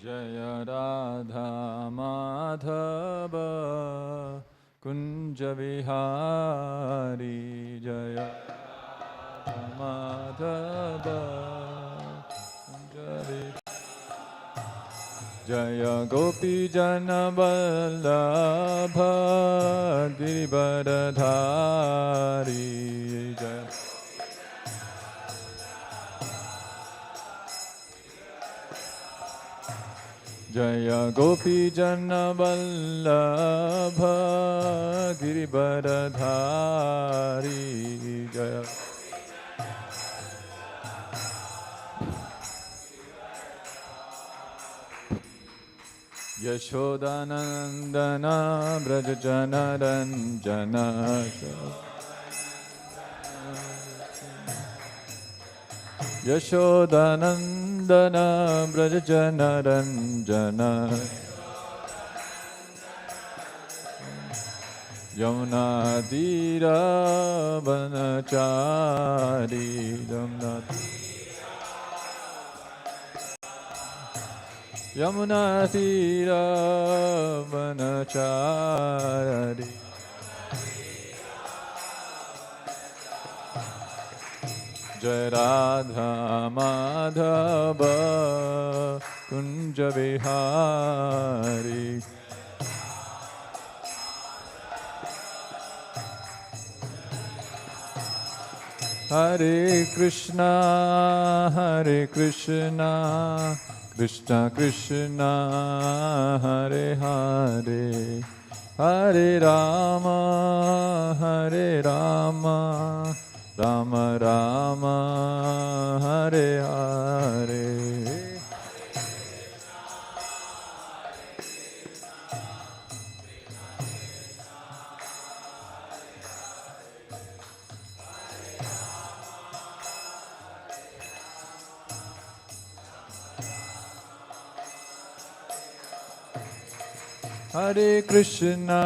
जय राधा माधव कुंज विहारी जय राधा माधव कुंज विहारी जय गोपी जन वल्लभ गिरिवरधारी जय जय गोपी जन वल्लभ गिरिवरधारी जय यशोदानंदन ब्रज जन रंजन यशोदानंदन ब्रज जन रंजन यमुना तीरवनचारी यमुना तीरवनचारी जय राधा माधव कुंज विहारी हरे कृष्णा कृष्णा कृष्णा हरे हरे हरे राम राम राम हरे हरे हरे कृष्णा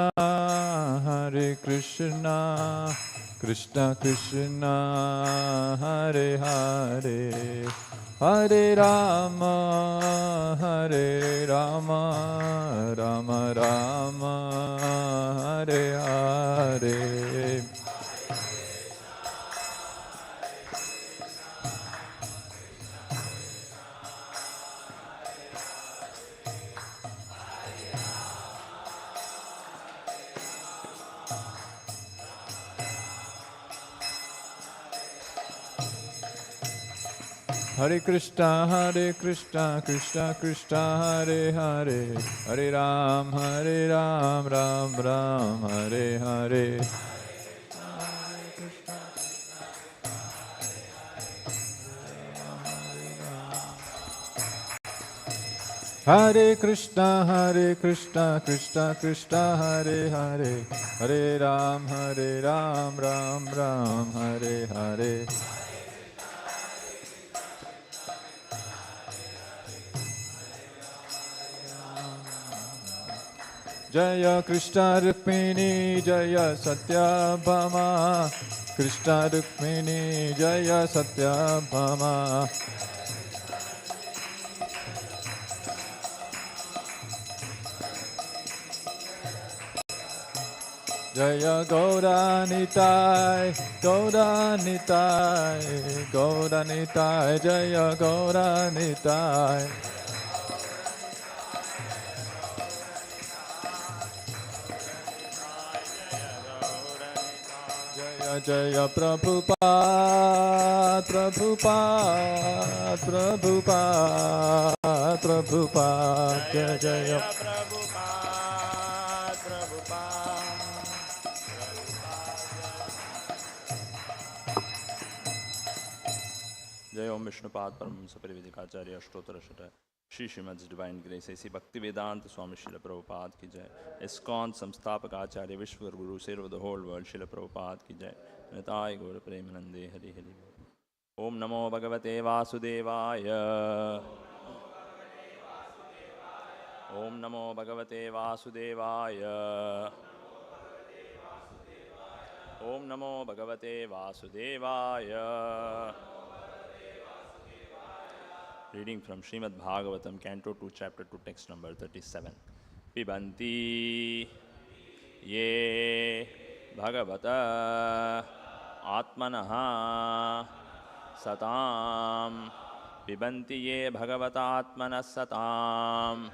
कृष्णा कृष्णा हरे हरे हरे राम राम राम हरे हरे हरे कृष्णा कृष्णा कृष्णा हरे हरे हरे राम राम राम हरे हरे हरे कृष्णा कृष्णा कृष्णा हरे हरे हरे राम राम राम हरे हरे जय कृष्ण रुक्मिणी जय सत्यभामा कृष्ण रुक्मिणी जय सत्यभामा जय गौरानिताय जय गौरानिताय जय प्रभुपाद जय जय ओम विष्णुपाद परमहंस परिवेदिकाचार्य अष्टोत्तर शत श्री श्रीमद् डिवाइन ग्रेस ऐसी भक्ति वेदांत स्वामी श्रील प्रभुपाद की जय ISKCON संस्थापक आचार्य विश्व गुरु save the whole world Srila Prabhupada की जय निताय गौर प्रेमानंदे हरि हरि ओम नमो भगवते वासुदेवाय ओम नमो भगवते वासुदेवाय ओम नमो भगवते वासुदेवाय Reading from Srimad-Bhagavatam, Canto 2, Chapter 2, Text number 37. Pibanti ye bhagavata atmanaha satam. Pibanti ye bhagavata atmanas satam.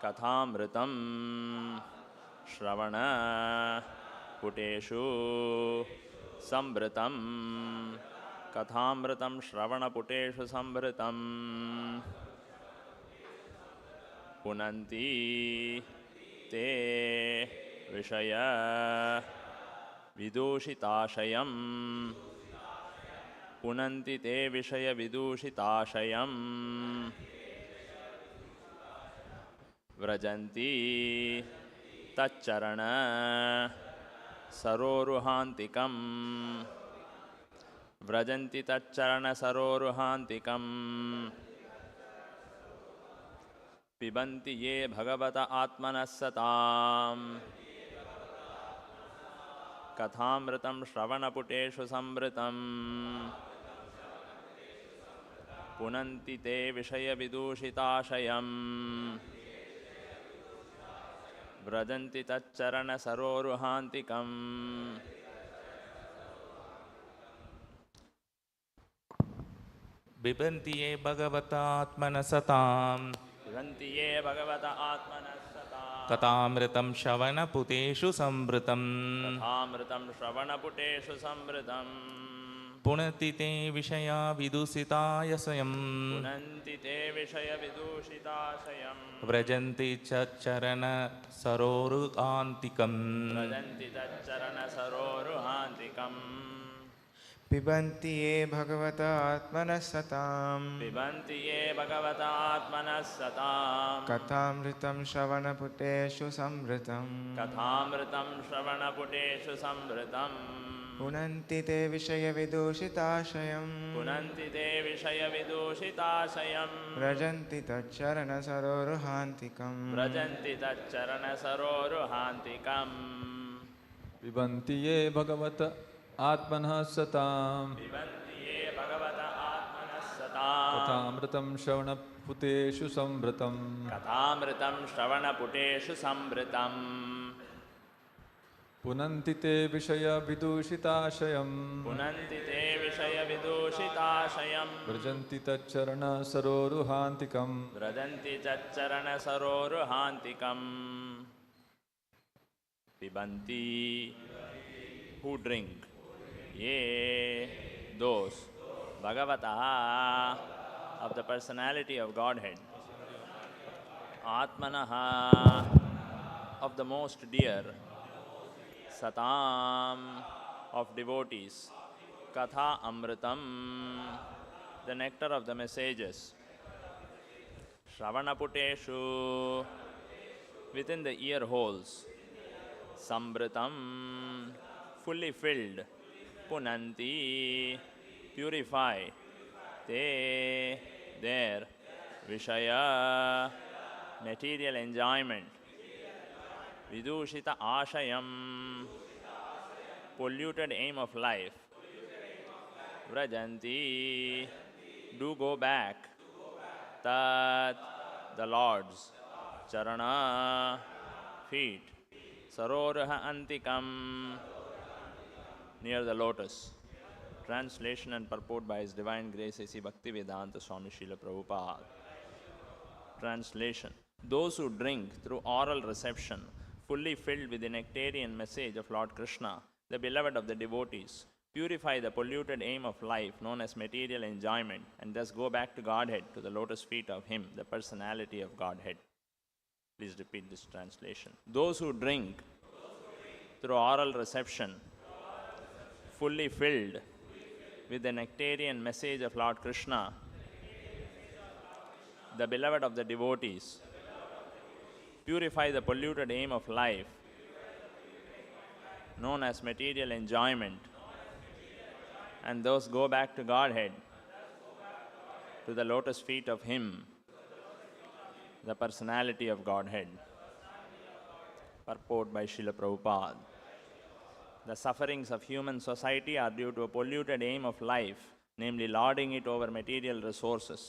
Kathamritam shravana puteshu sambritam. Kathamritam shravana puteshu sambritam. Punanti te vishaya vidushitashayam. Punanti te vishaya vidushitashayam. Vrajanti tacharana saroruhantikam. Vrajanti tacharana saroruhantikam. Pibanti ye bhagavata atmanas satam. Kathamritam shravanaputeshu sambritam. Punanti te vishaya vidushitashayam. Vrajanti tacharana saroruhantikam. बिबन्ति ये भगवतात्मनसताम् Pibanti ye bhagavata atmanas satam. कथामृतं श्रवणपुतेषु संवृतम् Kathamritam shravanaputeshu sambritam. पुनति ते विषया विदुषिताय स्वयम् Punanti te vishaya vidushitashayam. व्रजन्ति च चरणसरोरुकान्तिकम् Vrajanti tacharana saroruhantikam. पिबन्ति ये भगवता आत्मनः सताम् Pibanti ye bhagavata atmanas satam. कथामृतं श्रवणपुटेषु संवृतम् Kathamritam shravanaputeshu sambritam. पुनन्ति ते विषयविदूषिताशयम् Punanti te vishaya vidushitashayam. व्रजन्ति तच्चरणसरोरुहान्तिकम् Vrajanti tacharana saroruhantikam. Pibanti ye bhagavata atmanah satam. Pibanti ye bhagavata atmanas satam. Kathamritam shravanaputeshu samvritam. Kathamritam shravanaputeshu sambritam. Punanti te vishaya vidushitashayam. Punanti te vishaya vidushitashayam. Vrajanti tacharana saroruhantikam. Vrajanti tacharana saroruhantikam. Pibanti, who drink, ye, those, Bhagavata, of the personality of Godhead, Atmanaha, of the most dear, Satam, of devotees, Katha Amritam, the nectar of the messages, Shravanaputeshu, within the ear holes, Sambritam, fully filled, Punanti, purify, Te, there, Vishaya, material enjoyment, Vidushita Ashayam, polluted aim of life, Vrajanti, do go back, Tat, the Lord's, Charana, feet, Saroraha Antikam, near the lotus. Translation and purport by His Divine Grace A.C. Bhaktivedanta Swami Srila Prabhupada. Translation. Those who drink through oral reception, fully filled with the nectarian message of Lord Krishna, the beloved of the devotees, purify the polluted aim of life known as material enjoyment, and thus go back to Godhead, to the lotus feet of Him, the personality of Godhead. Please repeat this translation. Those who drink through oral reception, fully filled with the nectarian message of Lord Krishna, the beloved of the devotees, purify the polluted aim of life known as material enjoyment, and those go back to Godhead, to the lotus feet of Him, the personality of Godhead. Purport by Srila Prabhupada. The sufferings of human society are due to a polluted aim of life namely lording it over material resources.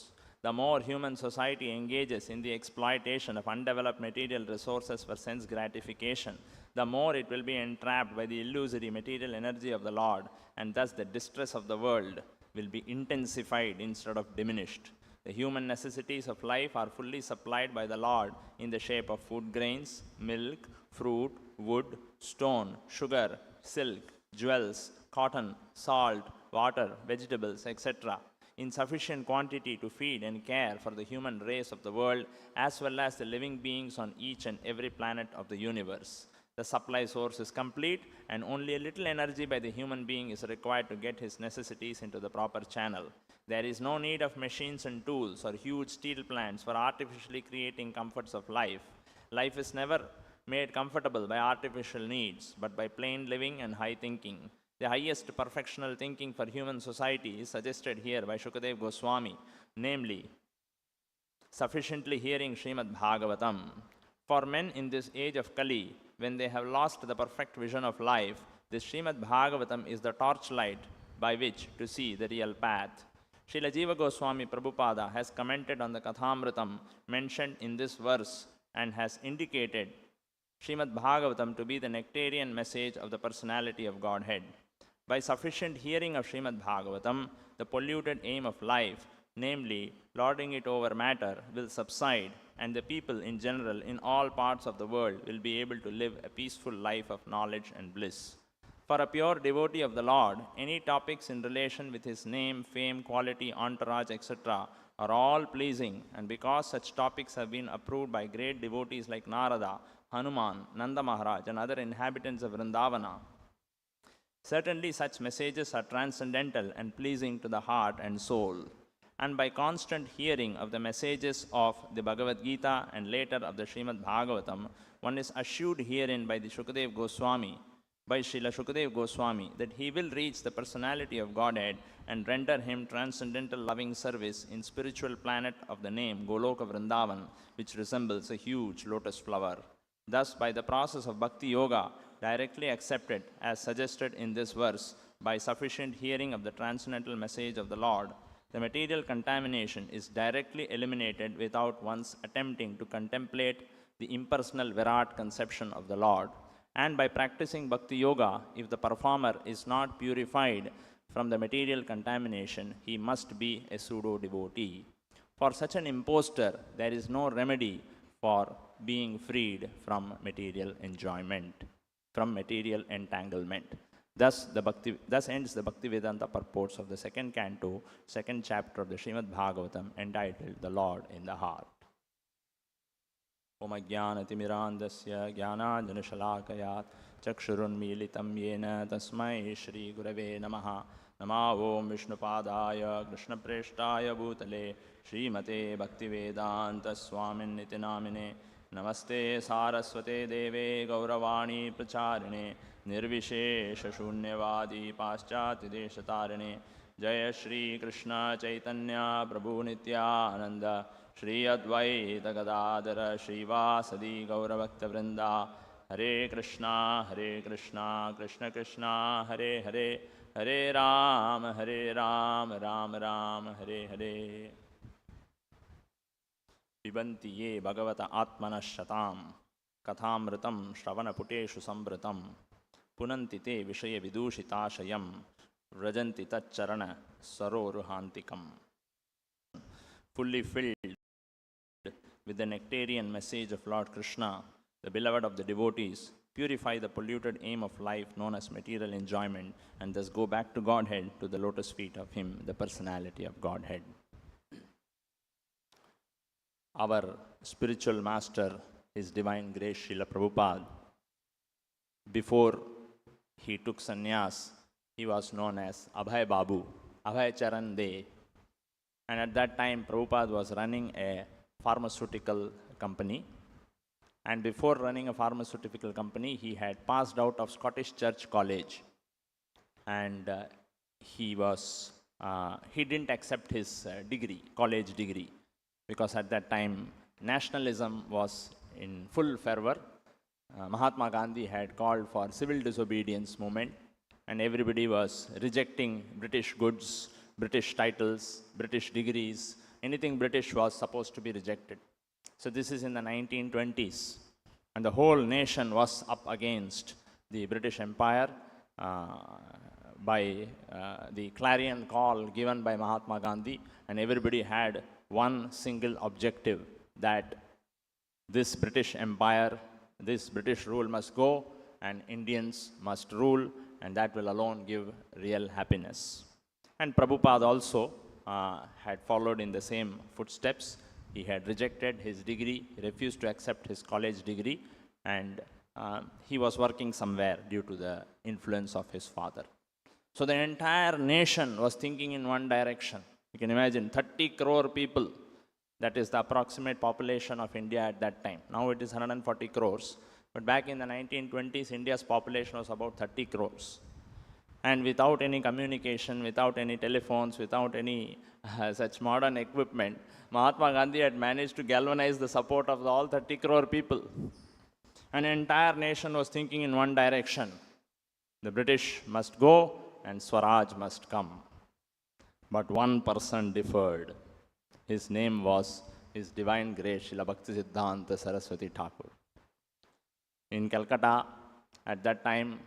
The more human society engages in the exploitation of undeveloped material resources for sense gratification, the more it will be entrapped by the illusory material energy of the Lord, and thus the distress of the world will be intensified instead of diminished. The human necessities of life are fully supplied by the Lord in the shape of food grains, milk, fruit, wood, stone, sugar, silk, jewels, cotton, salt, water, vegetables, etc., in sufficient quantity to feed and care for the human race of the world, as well as the living beings on each and every planet of the universe. The supply source is complete, and only a little energy by the human being is required to get his necessities into the proper channel. There is no need of machines and tools or huge steel plants for artificially creating comforts of life. Life is never made comfortable by artificial needs, but by plain living and high thinking. The highest perfectional thinking for human society is suggested here by Shukadeva Goswami, namely, sufficiently hearing Srimad-Bhagavatam. For men in this age of Kali, when they have lost the perfect vision of life, this Srimad-Bhagavatam is the torchlight by which to see the real path. Srila Jiva Goswami Prabhupada has commented on the Kathamritam mentioned in this verse and has indicated Srimad-Bhagavatam to be the nectarian message of the personality of Godhead. By sufficient hearing of Srimad-Bhagavatam, the polluted aim of life, namely lording it over matter, will subside, and the people in general in all parts of the world will be able to live a peaceful life of knowledge and bliss. For a pure devotee of the Lord, any topics in relation with his name, fame, quality, entourage, etc. are all pleasing, and because such topics have been approved by great devotees like Narada, Hanuman, Nanda Maharaj, and other inhabitants of Vrindavana, certainly such messages are transcendental and pleasing to the heart and soul. And by constant hearing of the messages of the Bhagavad Gita and later of the Srimad-Bhagavatam, one is assured herein by the Shukadeva Goswami, by Srila Shukadeva Goswami, that he will reach the personality of Godhead and render him transcendental loving service in spiritual planet of the name Goloka Vrindavan, which resembles a huge lotus flower. Thus, by the process of Bhakti Yoga, directly accepted as suggested in this verse, by sufficient hearing of the transcendental message of the Lord, the material contamination is directly eliminated without once attempting to contemplate the impersonal Virat conception of the Lord. And by practicing Bhakti Yoga, if the performer is not purified from the material contamination, he must be a pseudo-devotee. For such an impostor, there is no remedy for being freed from material enjoyment, from material entanglement. Thus ends the Bhaktivedanta purports of the second canto, second chapter of the Srimad-Bhagavatam, entitled The Lord in the Heart. Om Ajnanatimirandasya Jnananjanashalakayat Chakshurunmilitam Yena Tasmai Shri Gurave Namaha Nama Om Vishnupadaya Krishna Preshtaya Bhutale Srimate Bhaktivedanta Swamin Niti Namine Namaste Saraswate Deve Gauravani Pracharine Nirvishesha Shunyavadi Paschati Deshatarine Jaya Shri Krishna Chaitanya Prabhu Nityananda Shri Advaita Gadadara Srivasadi Gauravakta Vrinda Hare Krishna Krishna Krishna Hare Hare Hare Ram Ram Ram Hare Hare Pibanti ye Bhagavata Atmana Shatam Kathamritam Shravana Puteshu Sambritam Punanti te Vishaya Vidushitashayam Vrajanti Tacharana Saroruhantikam. Fully filled with the nectarian message of Lord Krishna, the beloved of the devotees, purify the polluted aim of life known as material enjoyment, and thus go back to Godhead, to the lotus feet of Him, the personality of Godhead. Our spiritual master, His Divine Grace Srila Prabhupada, before he took sannyas, he was known as Abhay Babu, Abhay Charan De. And at that time, Prabhupada was running a pharmaceutical company. And before running a pharmaceutical company, he had passed out of Scottish Church College. And he didn't accept his college degree, because at that time, nationalism was in full fervor. Mahatma Gandhi had called for civil disobedience movement, and everybody was rejecting British goods, British titles, British degrees, anything British was supposed to be rejected. So this is in the 1920s. And the whole nation was up against the British Empire by the clarion call given by Mahatma Gandhi, and everybody had one single objective, that this British Empire, this British rule must go and Indians must rule, and that will alone give real happiness. And Prabhupada also had followed in the same footsteps. He had rejected his degree, he refused to accept his college degree, and he was working somewhere due to the influence of his father. So the entire nation was thinking in one direction. You can imagine 30 crore people, that is the approximate population of India at that time. Now it is 140 crores, but back in the 1920s, India's population was about 30 crores. And without any communication, without any telephones, without any such modern equipment, Mahatma Gandhi had managed to galvanize the support of all 30 crore people. An entire nation was thinking in one direction. The British must go and Swaraj must come. But one person differed. His name was His Divine Grace Srila Bhaktisiddhanta Saraswati Thakur. In Calcutta, at that time,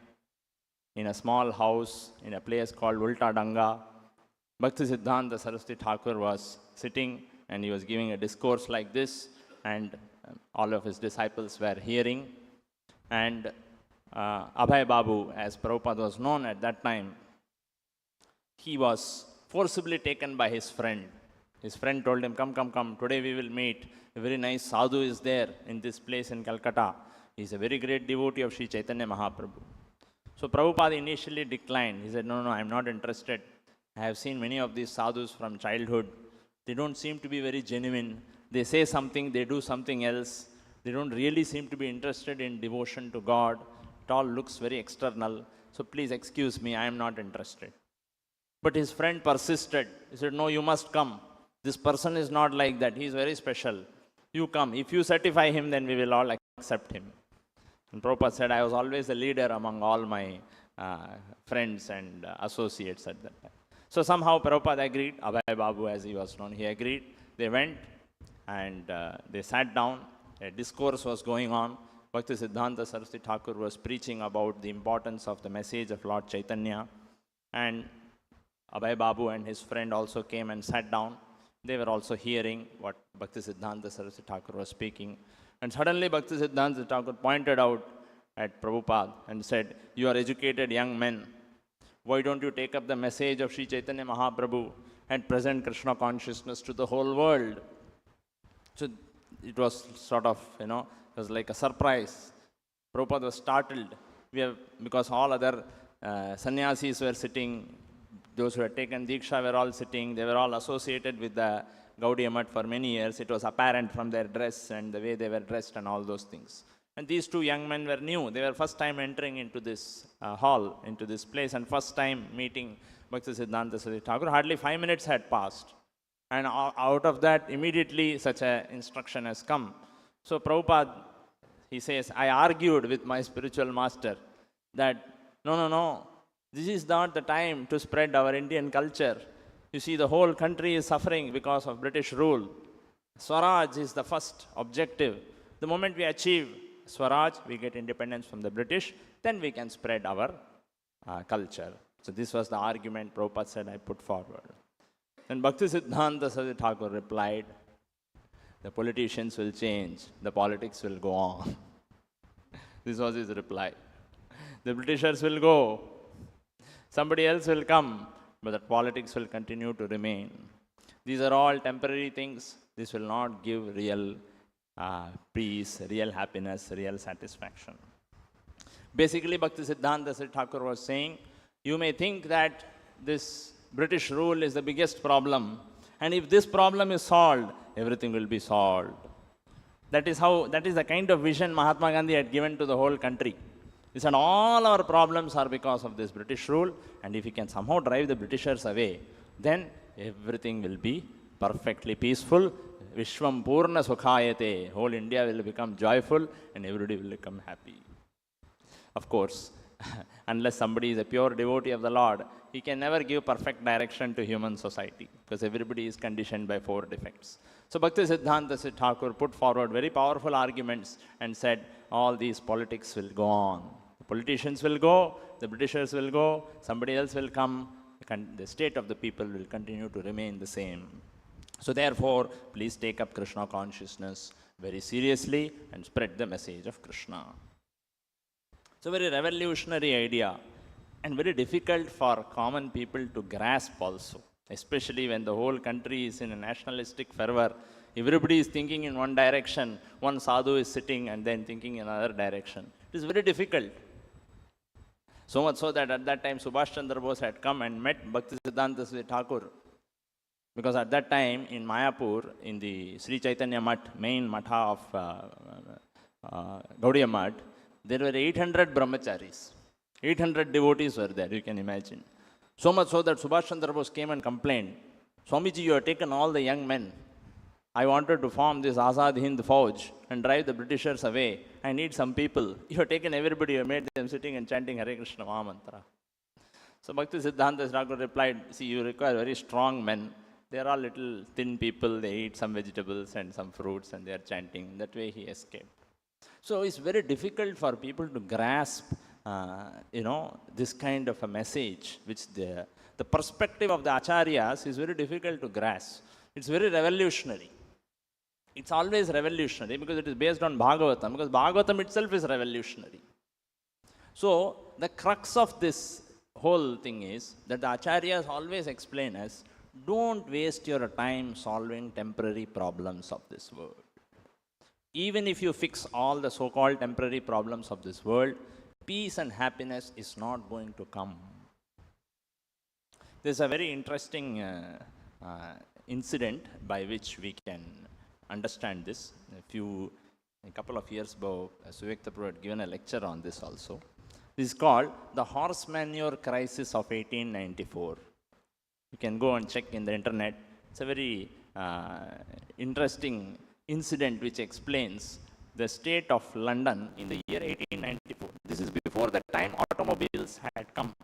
in a small house, in a place called Ulta Danga, Bhaktisiddhanta Saraswati Thakur was sitting and he was giving a discourse like this, and all of his disciples were hearing. And Abhay Babu, as Prabhupada was known at that time, he was forcibly taken by his friend. His friend told him, come, come, come, today we will meet. A very nice sadhu is there in this place in Calcutta. He is a very great devotee of Sri Chaitanya Mahaprabhu. So Prabhupada initially declined. He said, no, I am not interested. I have seen many of these sadhus from childhood. They don't seem to be very genuine. They say something, they do something else. They don't really seem to be interested in devotion to God. It all looks very external. So please excuse me, I am not interested. But his friend persisted. He said, no, you must come. This person is not like that. He is very special. You come. If you certify him, then we will all accept him. And Prabhupada said, I was always the leader among all my friends and associates at that time. So somehow Prabhupada agreed. Abhay Babu, as he was known, he agreed. They went and they sat down. A discourse was going on. Bhaktisiddhanta Saraswati Thakur was preaching about the importance of the message of Lord Chaitanya. And Abhay Babu and his friend also came and sat down. They were also hearing what Bhaktisiddhanta Saraswati Thakur was speaking. And suddenly Bhaktisiddhanta Thakur pointed out at Prabhupada and said, you are educated young men. Why don't you take up the message of Sri Chaitanya Mahaprabhu and present Krishna consciousness to the whole world? So it was sort of, it was like a surprise. Prabhupada was startled because all other sannyasis were sitting. Those who had taken Diksha were all sitting. They were all associated with the Gaudiya Math for many years. It was apparent from their dress and the way they were dressed and all those things. And these two young men were new. They were first time entering into this hall, into this place, and first time meeting Bhaktisiddhanta Saraswati Thakur. Hardly 5 minutes had passed. And out of that, immediately such an instruction has come. So Prabhupada, he says, I argued with my spiritual master that, no, this is not the time to spread our Indian culture. You see, the whole country is suffering because of British rule. Swaraj is the first objective. The moment we achieve Swaraj, we get independence from the British, then we can spread our culture. So this was the argument Prabhupada said I put forward. Then Bhaktisiddhanta Saraswati Thakur replied, the politicians will change, the politics will go on. This was his reply. The Britishers will go, somebody else will come, but the politics will continue to remain. These are all temporary things. This will not give real peace, real happiness, real satisfaction. Basically, Bhaktisiddhanta Saraswati Thakur was saying, you may think that this British rule is the biggest problem, and if this problem is solved, everything will be solved. That is the kind of vision Mahatma Gandhi had given to the whole country. He said, all our problems are because of this British rule, and if we can somehow drive the Britishers away, then everything will be perfectly peaceful. Vishwam Purna Sukhayate. Whole India will become joyful, and everybody will become happy. Of course, unless somebody is a pure devotee of the Lord, he can never give perfect direction to human society because everybody is conditioned by 4 defects. So Bhakti Siddhanta Thakur put forward very powerful arguments and said, all these politics will go on. The politicians will go, the Britishers will go, somebody else will come, the state of the people will continue to remain the same. So therefore, please take up Krishna consciousness very seriously and spread the message of Krishna. It's a very revolutionary idea and very difficult for common people to grasp also, especially when the whole country is in a nationalistic fervor. Everybody is thinking in one direction, one sadhu is sitting and then thinking in another direction. It is very difficult. So much so that at that time Subhash Chandra Bose had come and met Bhakti Siddhanta Thakur. Because at that time in Mayapur, in the Sri Chaitanya Math, main matha of Gaudiya Math, there were 800 brahmacharis. 800 devotees were there, you can imagine. So much so that Subhash Chandra Bose came and complained, Swamiji, you have taken all the young men. I wanted to form this Azad Hind Fauj and drive the Britishers away. I need some people. You have taken everybody, you have made them sitting and chanting Hare Krishna Mahamantra. So Bhakti Siddhanta Thakur replied, see, you require very strong men. They are all little thin people, they eat some vegetables and some fruits and they are chanting. That way he escaped. So it's very difficult for people to grasp, this kind of a message, which the perspective of the acharyas is very difficult to grasp. It's very revolutionary. It's always revolutionary because it is based on Bhagavatam, because Bhagavatam itself is revolutionary. So the crux of this whole thing is that the acharyas always explain us, don't waste your time solving temporary problems of this world. Even if you fix all the so-called temporary problems of this world, peace and happiness is not going to come. There's a very interesting incident by which we can understand this. A couple of years ago, Suvekta Prabhu had given a lecture on this also. This is called the horse manure crisis of 1894. You can go and check in the internet. It's a very interesting incident which explains the state of London in the year 1894. This is before the time automobiles had come.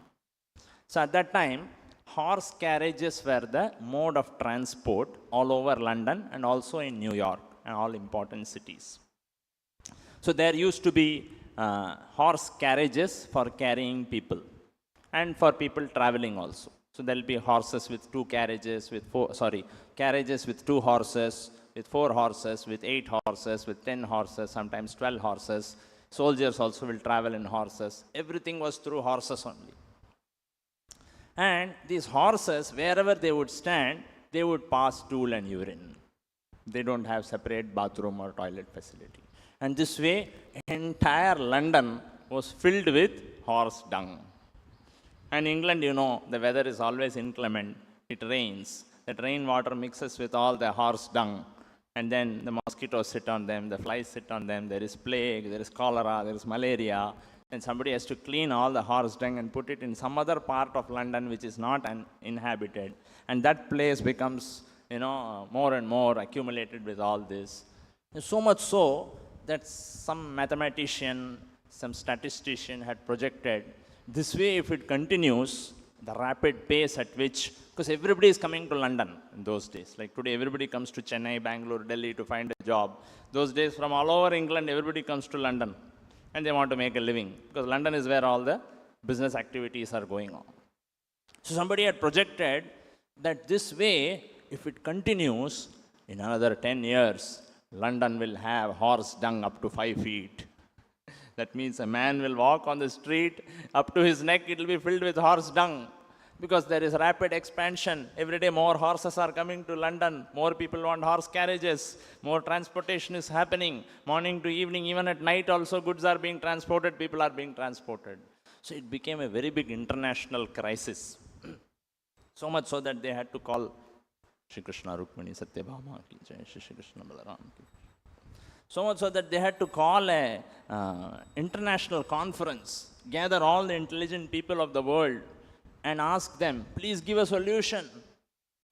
So at that time, horse carriages were the mode of transport all over London and also in New York and all important cities. So there used to be horse carriages for carrying people and for people traveling also. So there will be horses with 2 carriages, carriages with 2 horses, with 4 horses, with 8 horses, with 10 horses, sometimes 12 horses. Soldiers also will travel in horses. Everything was through horses only. And these horses, wherever they would stand, they would pass stool and urine. They don't have separate bathroom or toilet facility. And this way, entire London was filled with horse dung. And England, the weather is always inclement. It rains. That rainwater mixes with all the horse dung. And then the mosquitoes sit on them, the flies sit on them. There is plague, there is cholera, there is malaria. And somebody has to clean all the horse dung and put it in some other part of London which is not inhabited. And that place becomes, more and more accumulated with all this. And so much so that some mathematician, some statistician had projected, this way if it continues, the rapid pace at which, because everybody is coming to London in those days. Like today, everybody comes to Chennai, Bangalore, Delhi to find a job. Those days, from all over England, everybody comes to London. And they want to make a living, because London is where all the business activities are going on. So somebody had projected that this way, if it continues, in another 10 years, London will have horse dung up to 5 feet. That means a man will walk on the street, up to his neck, it will be filled with horse dung. Because there is rapid expansion. Every day more horses are coming to London. More people want horse carriages. More transportation is happening. Morning to evening, even at night also goods are being transported, people are being transported. So it became a very big international crisis. So much so that they had to call Shri Krishna Rukmini Satyabhama ki jai, Shri Krishna Balaram ki. So much so that they had to call a international conference, gather all the intelligent people of the world and ask them, please give a solution.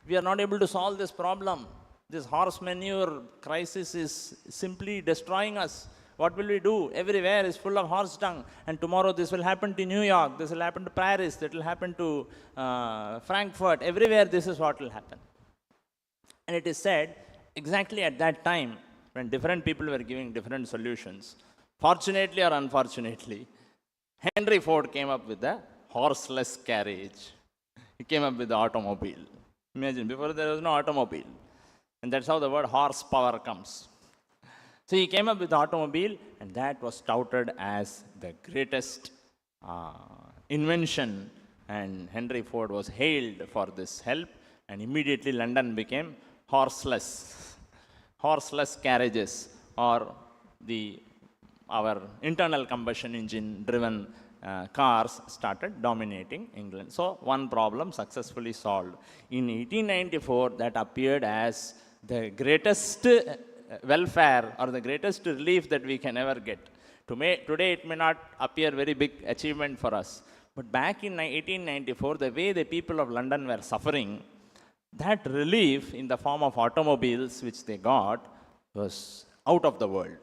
We are not able to solve this problem. This horse manure crisis is simply destroying us. What will we do? Everywhere is full of horse dung. And tomorrow this will happen to New York, this will happen to Paris, that will happen to Frankfurt. Everywhere this is what will happen. And it is said, exactly at that time, when different people were giving different solutions, fortunately or unfortunately, Henry Ford came up with the horseless carriage. He came up with the automobile. Imagine, before there was no automobile. And that's how the word horsepower comes. So he came up with the automobile, and that was touted as the greatest invention. And Henry Ford was hailed for this help, and immediately London became horseless carriages, or our internal combustion engine driven cars started dominating England. So one problem successfully solved. In 1894, that appeared as the greatest welfare or the greatest relief that we can ever get. Today it may not appear very big achievement for us, but back in 1894, the way the people of London were suffering, that relief in the form of automobiles which they got was out of the world.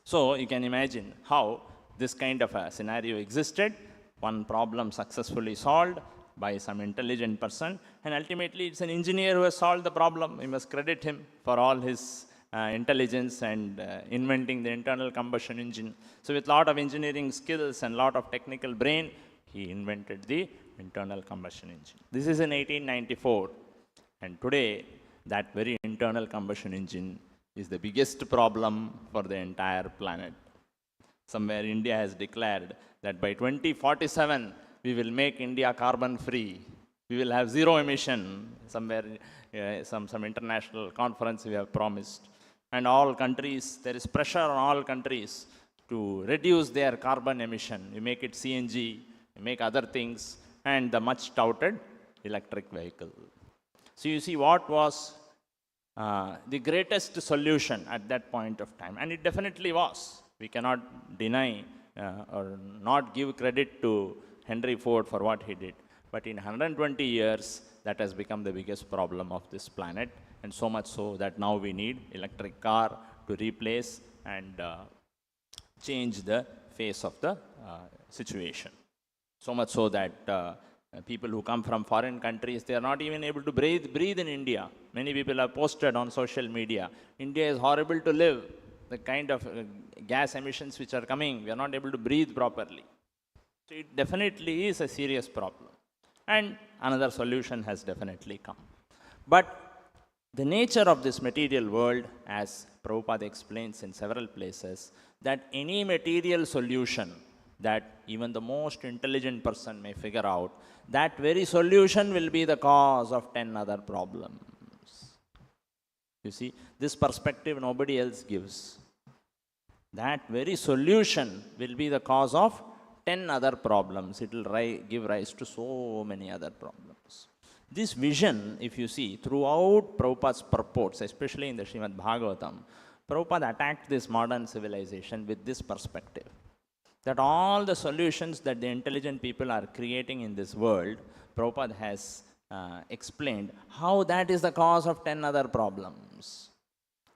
So you can imagine how this kind of a scenario existed, one problem successfully solved by some intelligent person, and ultimately it's an engineer who has solved the problem. We must credit him for all his intelligence and inventing the internal combustion engine. So with lot of engineering skills and lot of technical brain, he invented the internal combustion engine. This is in 1894, and today that very internal combustion engine is the biggest problem for the entire planet. Somewhere India has declared that by 2047 we will make India carbon free. We will have zero emission. Somewhere some international conference we have promised. And all countries, there is pressure on all countries to reduce their carbon emission. You make it CNG, you make other things, and the much touted electric vehicle. So you see what was the greatest solution at that point of time, and it definitely was. We cannot deny or not give credit to Henry Ford for what he did. But in 120 years, that has become the biggest problem of this planet, and so much so that now we need electric car to replace and change the face of the situation. So much so that people who come from foreign countries, they are not even able to breathe in India. Many people have posted on social media, India is horrible to live. The kind of gas emissions which are coming, we are not able to breathe properly. So it definitely is a serious problem. And another solution has definitely come. But the nature of this material world, as Prabhupada explains in several places, that any material solution that even the most intelligent person may figure out, that very solution will be the cause of 10 other problems. You see, this perspective nobody else gives. That very solution will be the cause of 10 other problems. It will give rise to so many other problems. This vision, if you see, throughout Prabhupada's purports, especially in the Srimad-Bhagavatam, Prabhupada attacked this modern civilization with this perspective. That all the solutions that the intelligent people are creating in this world, Prabhupada has explained how that is the cause of 10 other problems.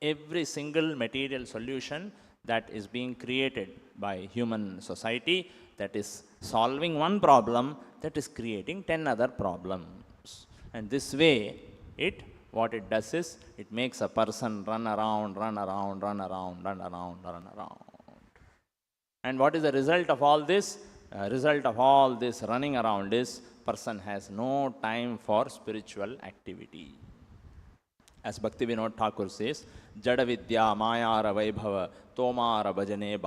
Every single material solution that is being created by human society, that is solving one problem, that is creating 10 other problems. And this way, what it does is, it makes a person run around. And what is the result of all this? Result of all this running around is, person has no time for spiritual activity. As Bhakti Vinod Thakur says, Jada Vidya Mayara Vaibhava Tomara Bhajane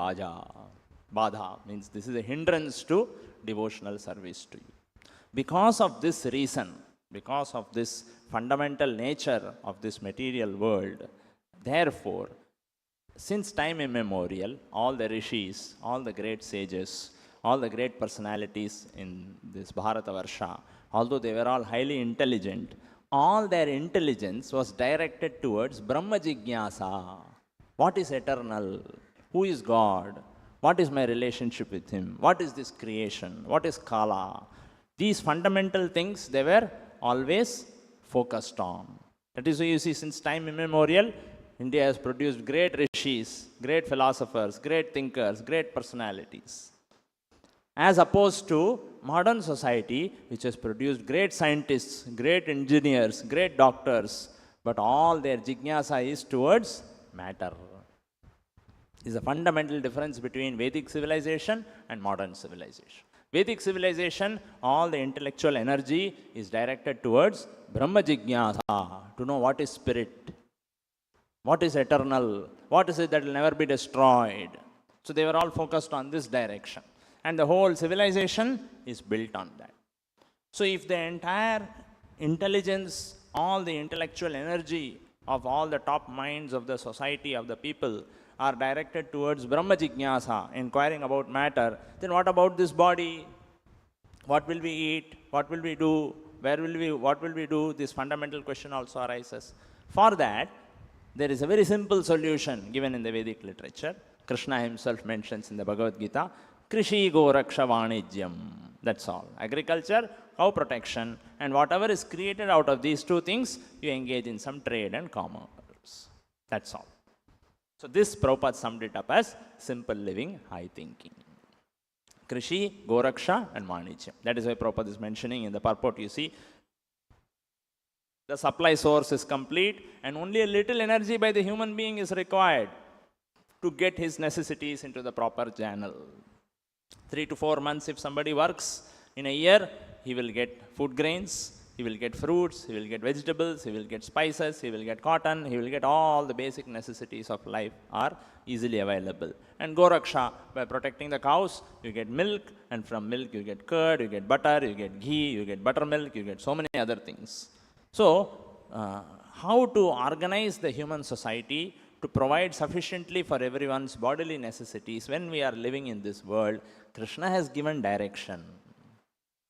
Badha, means this is a hindrance to devotional service to you. Because of this reason, because of this fundamental nature of this material world, therefore, since time immemorial, all the rishis, all the great sages, all the great personalities in this Bharatavarsha, although they were all highly intelligent, all their intelligence was directed towards Brahma Jigyasa. What is eternal? Who is God? What is my relationship with Him? What is this creation? What is Kala? These fundamental things they were always focused on. That is why you see, since time immemorial, India has produced great rishis, great philosophers, great thinkers, great personalities. As opposed to modern society, which has produced great scientists, great engineers, great doctors, but all their jignasa is towards matter. Is a fundamental difference between Vedic civilization and modern civilization. Vedic civilization, all the intellectual energy is directed towards Brahma Jignasa, to know what is spirit, what is eternal, what is it that will never be destroyed. So they were all focused on this direction. And the whole civilization is built on that. So if the entire intelligence, all the intellectual energy of all the top minds of the society, of the people, are directed towards Brahma Jignasa, inquiring about matter, then what about this body? What will we eat? What will we do? What will we do? This fundamental question also arises. For that, there is a very simple solution given in the Vedic literature. Krishna himself mentions in the Bhagavad Gita, Krishi Goraksha Vanijyam. That's all. Agriculture, cow protection, and whatever is created out of these two things, you engage in some trade and commerce. That's all. So this Prabhupada summed it up as simple living, high thinking. Krishi, Goraksha and Vanijyam. That is why Prabhupada is mentioning in the purport, you see, the supply source is complete and only a little energy by the human being is required to get his necessities into the proper channel. 3 to 4 months if somebody works in a year, he will get food grains, he will get fruits, he will get vegetables, he will get spices, he will get cotton, he will get all the basic necessities of life are easily available. And Goraksha, by protecting the cows, you get milk, and from milk you get curd, you get butter, you get ghee, you get buttermilk, you get so many other things. So, how to organize the human society to provide sufficiently for everyone's bodily necessities when we are living in this world, Krishna has given direction.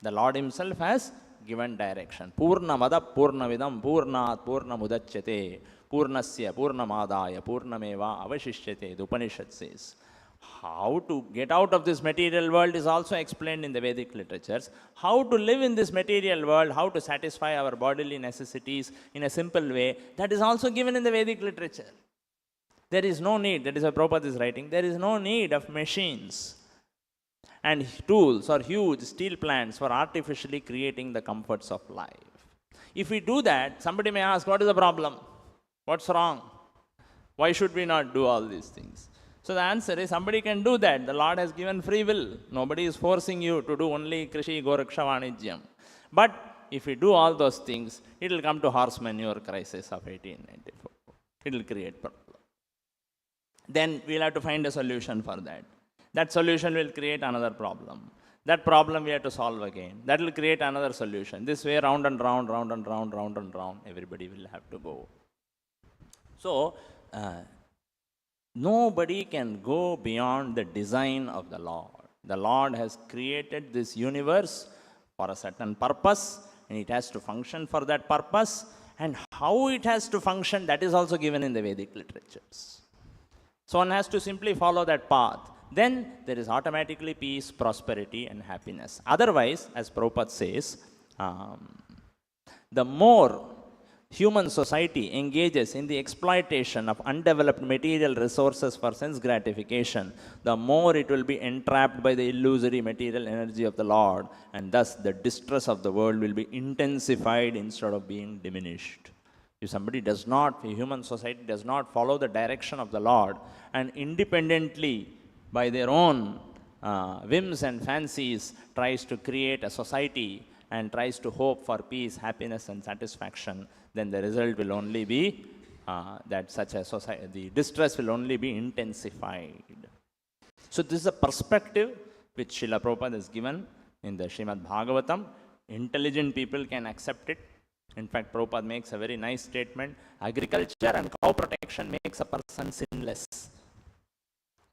The Lord himself has given direction. Purnamada Purnavidam Purnat Purnamudachyate Purnasya Purnamadaya Purnameva Avashishyate, the Upanishad says. How to get out of this material world is also explained in the Vedic literatures. How to live in this material world, how to satisfy our bodily necessities in a simple way, that is also given in the Vedic literature. There is no need, that is what Prabhupada is writing, there is no need of machines and tools or huge steel plants for artificially creating the comforts of life. If we do that, somebody may ask, what is the problem? What's wrong? Why should we not do all these things? So the answer is, somebody can do that. The Lord has given free will. Nobody is forcing you to do only Krishi Goraksha Vanijyam. But if we do all those things, it will come to horse manure crisis of 1894. It will create problem. Then we'll have to find a solution for that. That solution will create another problem. That problem we have to solve again. That will create another solution. This way, round and round, round and round, round and round, everybody will have to go. So, nobody can go beyond the design of the Lord. The Lord has created this universe for a certain purpose, and it has to function for that purpose. And how it has to function, that is also given in the Vedic literatures. So one has to simply follow that path. Then there is automatically peace, prosperity and happiness. Otherwise, as Prabhupada says, the more human society engages in the exploitation of undeveloped material resources for sense gratification, the more it will be entrapped by the illusory material energy of the Lord, and thus the distress of the world will be intensified instead of being diminished. If somebody does not, a human society does not follow the direction of the Lord and independently by their own whims and fancies tries to create a society and tries to hope for peace, happiness and satisfaction, then the result will only be that such a society, the distress will only be intensified. So this is a perspective which Srila Prabhupada has given in the Srimad-Bhagavatam. Intelligent people can accept it. In fact, Prabhupada makes a very nice statement, agriculture and cow protection makes a person sinless.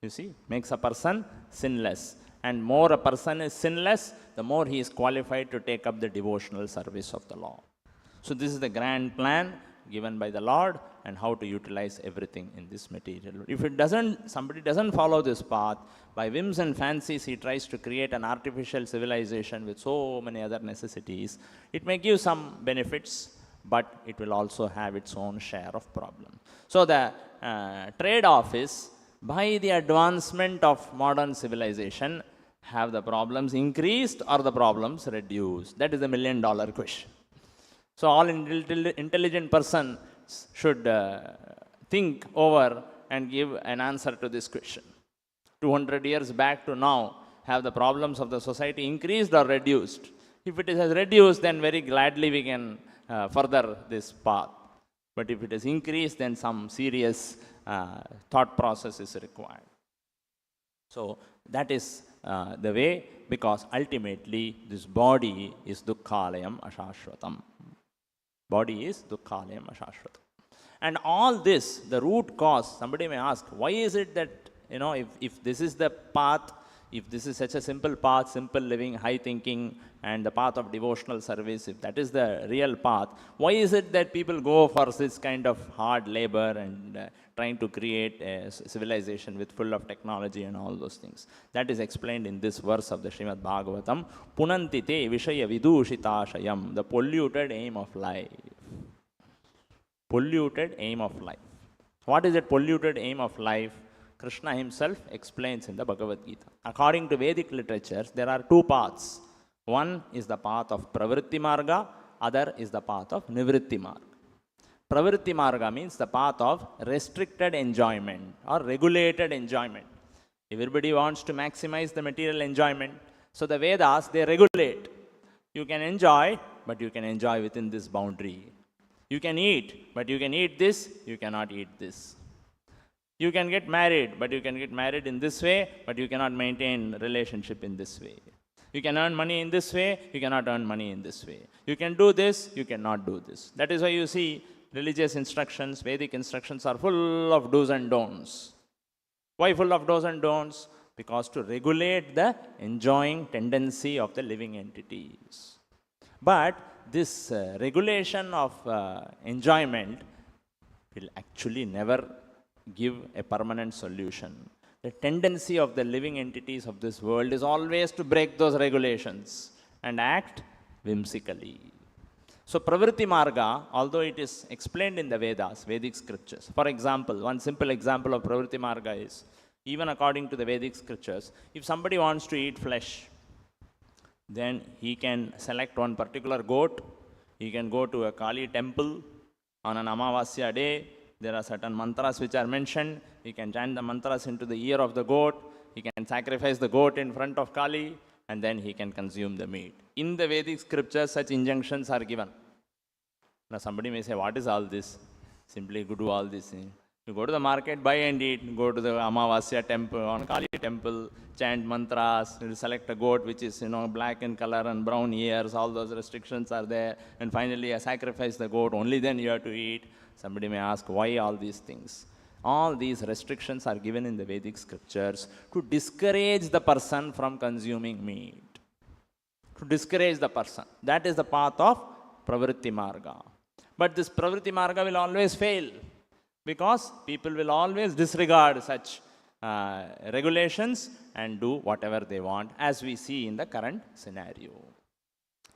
You see, makes a person sinless. And more a person is sinless, the more he is qualified to take up the devotional service of the Lord. So this is the grand plan given by the Lord and how to utilize everything in this material. If it doesn't, somebody doesn't follow this path, by whims and fancies he tries to create an artificial civilization with so many other necessities. It may give some benefits, but it will also have its own share of problems. So the trade-off is, by the advancement of modern civilization, have the problems increased or the problems reduced? That is the million-dollar question. So all intelligent person should think over and give an answer to this question. 200 years back to now, have the problems of the society increased or reduced? If it has reduced, then very gladly we can further this path. But if it has increased, then some serious thought process is required. So that is the way, because ultimately this body is dukkhalayam ashashvatam. Body is dukkhalayam ashashvatam. And all this, the root cause, somebody may ask, why is it that, if this is the path, if this is such a simple path, simple living, high thinking, and the path of devotional service, if that is the real path, why is it that people go for this kind of hard labor and trying to create a civilization with full of technology and all those things? That is explained in this verse of the Srimad-Bhagavatam, Punanti te vishaya vidushitashayam, the polluted aim of life. Polluted aim of life. What is that polluted aim of life? Krishna himself explains in the Bhagavad Gita. According to Vedic literatures, there are two paths. One is the path of Pravritti Marga, other is the path of Nivritti Marga. Pravritti Marga means the path of restricted enjoyment or regulated enjoyment. Everybody wants to maximize the material enjoyment. So the Vedas, they regulate. You can enjoy, but you can enjoy within this boundary. You can eat, but you can eat this, you cannot eat this. You can get married, but you can get married in this way, but you cannot maintain relationship in this way. You can earn money in this way, you cannot earn money in this way. You can do this, you cannot do this. That is why you see religious instructions, Vedic instructions are full of do's and don'ts. Why full of do's and don'ts? Because to regulate the enjoying tendency of the living entities. But this regulation of enjoyment will actually never give a permanent solution. The tendency of the living entities of this world is always to break those regulations and act whimsically. So Pravritti Marga, although it is explained in the Vedas, Vedic scriptures, for example, one simple example of Pravritti Marga is, even according to the Vedic scriptures, if somebody wants to eat flesh, then he can select one particular goat, he can go to a Kali temple on an Amavasya day. There are certain mantras which are mentioned. He can chant the mantras into the ear of the goat. He can sacrifice the goat in front of Kali, and then he can consume the meat. In the Vedic scriptures, such injunctions are given. Now somebody may say, what is all this? Simply do all this. You go to the market, buy and eat. Go to the Amavasya temple, on Kali temple, chant mantras, select a goat which is black in color and brown ears. All those restrictions are there. And finally, sacrifice the goat. Only then you have to eat. Somebody may ask, why all these things? All these restrictions are given in the Vedic scriptures to discourage the person from consuming meat. To discourage the person. That is the path of Pravritti Marga. But this Pravritti Marga will always fail, because people will always disregard such regulations and do whatever they want, as we see in the current scenario.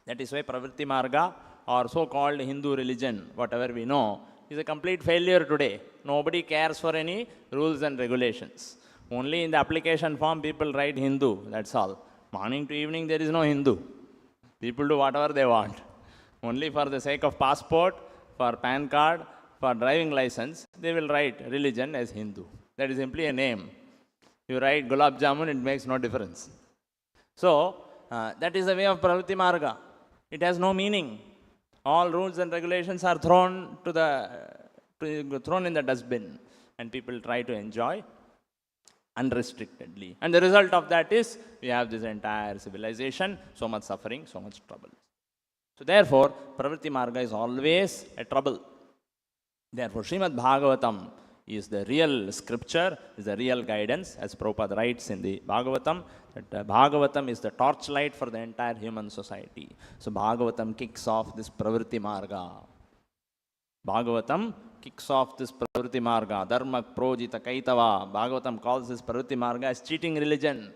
That is why Pravritti Marga, or so-called Hindu religion, whatever we know, is a complete failure today. Nobody cares for any rules and regulations. Only in the application form people write Hindu, that's all. Morning to evening there is no Hindu. People do whatever they want. Only for the sake of passport, for PAN card, for driving license, they will write religion as Hindu. That is simply a name. You write Gulab Jamun, it makes no difference. So, that is the way of Pravritti Marga. It has no meaning. All rules and regulations are thrown in the dustbin, and people try to enjoy unrestrictedly. And the result of that is, we have this entire civilization, so much suffering, so much trouble. So therefore, Pravritti Marga is always a trouble. Therefore, Srimad-Bhagavatam is the real scripture, is the real guidance, as Prabhupada writes in the Bhagavatam, that Bhagavatam is the torchlight for the entire human society. So Bhagavatam kicks off this Pravritti Marga. Bhagavatam kicks off this Pravritti Marga. Dharma Projita Kaitava. Bhagavatam calls this Pravritti Marga as cheating religion.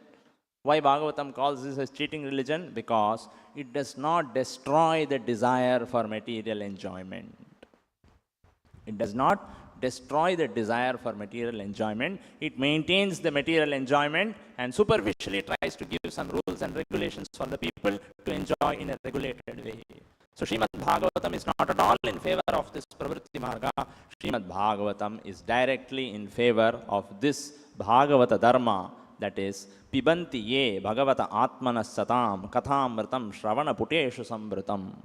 Why Bhagavatam calls this as cheating religion? Because it does not destroy the desire for material enjoyment. It does not destroy the desire for material enjoyment. It maintains the material enjoyment and superficially tries to give some rules and regulations for the people to enjoy in a regulated way. So Srimad-Bhagavatam is not at all in favor of this pravritti marga. Srimad-Bhagavatam is directly in favor of this Bhagavata dharma, that is, pibanti ye bhagavata atmanas satam kathamritam shravana puteshu samvritam.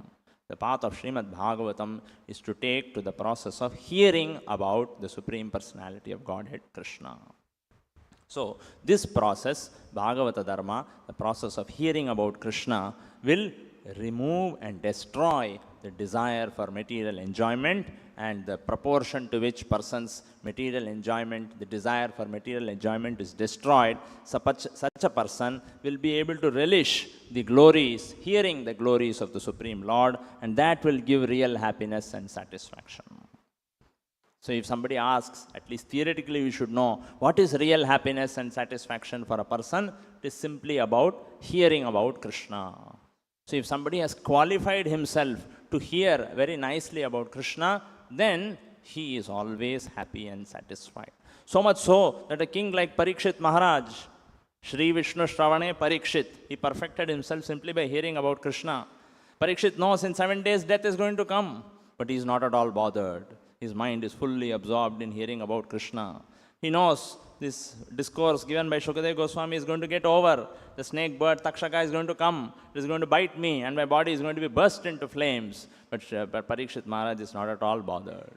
The path of Srimad-Bhagavatam is to take to the process of hearing about the Supreme Personality of Godhead, Krishna. So, this process, Bhagavata Dharma, the process of hearing about Krishna, will remove and destroy the desire for material enjoyment, and the proportion to which person's material enjoyment, the desire for material enjoyment is destroyed, such a person will be able to relish the glories, hearing the glories of the Supreme Lord, and that will give real happiness and satisfaction. So if somebody asks, at least theoretically we should know, what is real happiness and satisfaction for a person? It is simply about hearing about Krishna. So if somebody has qualified himself to hear very nicely about Krishna, then he is always happy and satisfied. So much so that a king like Parikshit Maharaj, Shri Vishnu Shravane Parikshit, he perfected himself simply by hearing about Krishna. Parikshit knows in 7 days death is going to come, but he is not at all bothered. His mind is fully absorbed in hearing about Krishna. He knows this discourse given by Shukadeva Goswami is going to get over. The snake bird Takshaka is going to come. It is going to bite me and my body is going to be burst into flames. But Parikshit Maharaj is not at all bothered.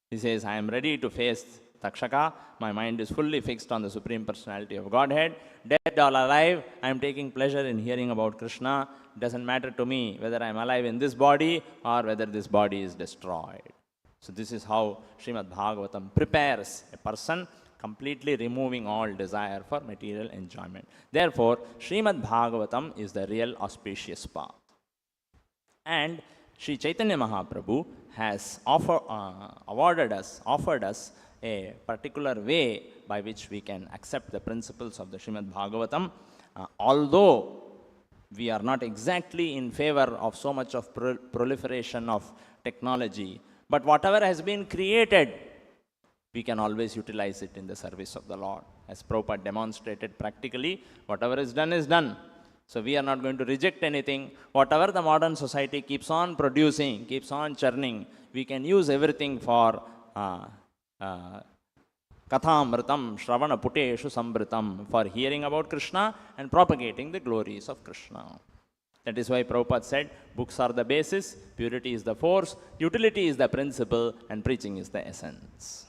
He says, I am ready to face Takshaka. My mind is fully fixed on the Supreme Personality of Godhead. Dead or alive, I am taking pleasure in hearing about Krishna. It doesn't matter to me whether I am alive in this body or whether this body is destroyed. So this is how Srimad-Bhagavatam prepares a person, completely removing all desire for material enjoyment. Therefore, Srimad-Bhagavatam is the real auspicious path. And Sri Chaitanya Mahaprabhu has offered us a particular way by which we can accept the principles of the Srimad-Bhagavatam. Although we are not exactly in favor of so much of proliferation of technology, but whatever has been created, we can always utilize it in the service of the Lord. As Prabhupada demonstrated practically, whatever is done is done. So we are not going to reject anything. Whatever the modern society keeps on producing, keeps on churning, we can use everything for kathamritam shravana puteshu sambritam, for hearing about Krishna and propagating the glories of Krishna. That is why Prabhupada said, books are the basis, purity is the force, utility is the principle, and preaching is the essence.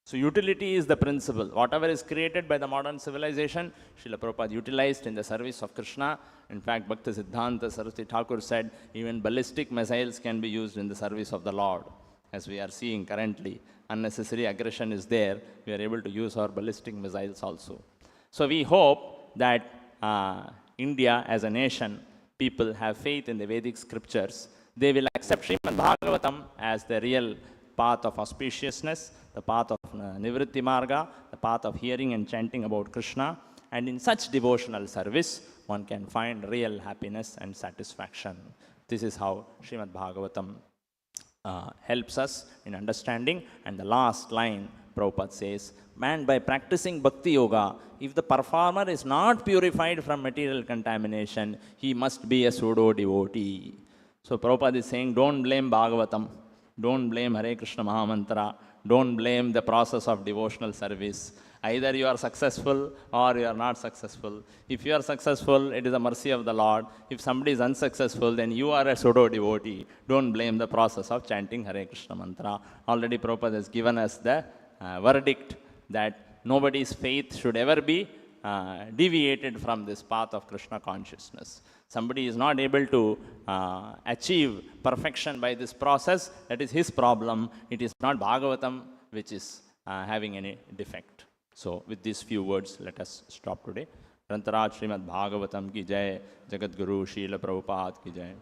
So utility is the principle. Whatever is created by the modern civilization, Srila Prabhupada utilized in the service of Krishna. In fact, Bhakti Siddhanta Saraswati Thakur said, even ballistic missiles can be used in the service of the Lord. As we are seeing currently, unnecessary aggression is there. We are able to use our ballistic missiles also. So we hope that India as a nation, people have faith in the Vedic scriptures. They will accept Srimad-Bhagavatam as the real path of auspiciousness, the path of Nivritti Marga, the path of hearing and chanting about Krishna. And in such devotional service, one can find real happiness and satisfaction. This is how Srimad-Bhagavatam helps us in understanding. And the last line, Prabhupada says, man, by practicing Bhakti Yoga, if the performer is not purified from material contamination, he must be a pseudo-devotee. So Prabhupada is saying, don't blame Bhagavatam, don't blame Hare Krishna Mahamantra, don't blame the process of devotional service. Either you are successful or you are not successful. If you are successful, it is a mercy of the Lord. If somebody is unsuccessful, then you are a pseudo-devotee. Don't blame the process of chanting Hare Krishna Mantra. Already Prabhupada has given us the verdict that nobody's faith should ever be deviated from this path of Krishna consciousness. Somebody is not able to achieve perfection by this process, that is his problem. It is not Bhagavatam which is having any defect. So with these few words, let us stop today. Rantaraj Srimad-Bhagavatam ki jai, Jagat Guru Srila Prabhupada ki jai.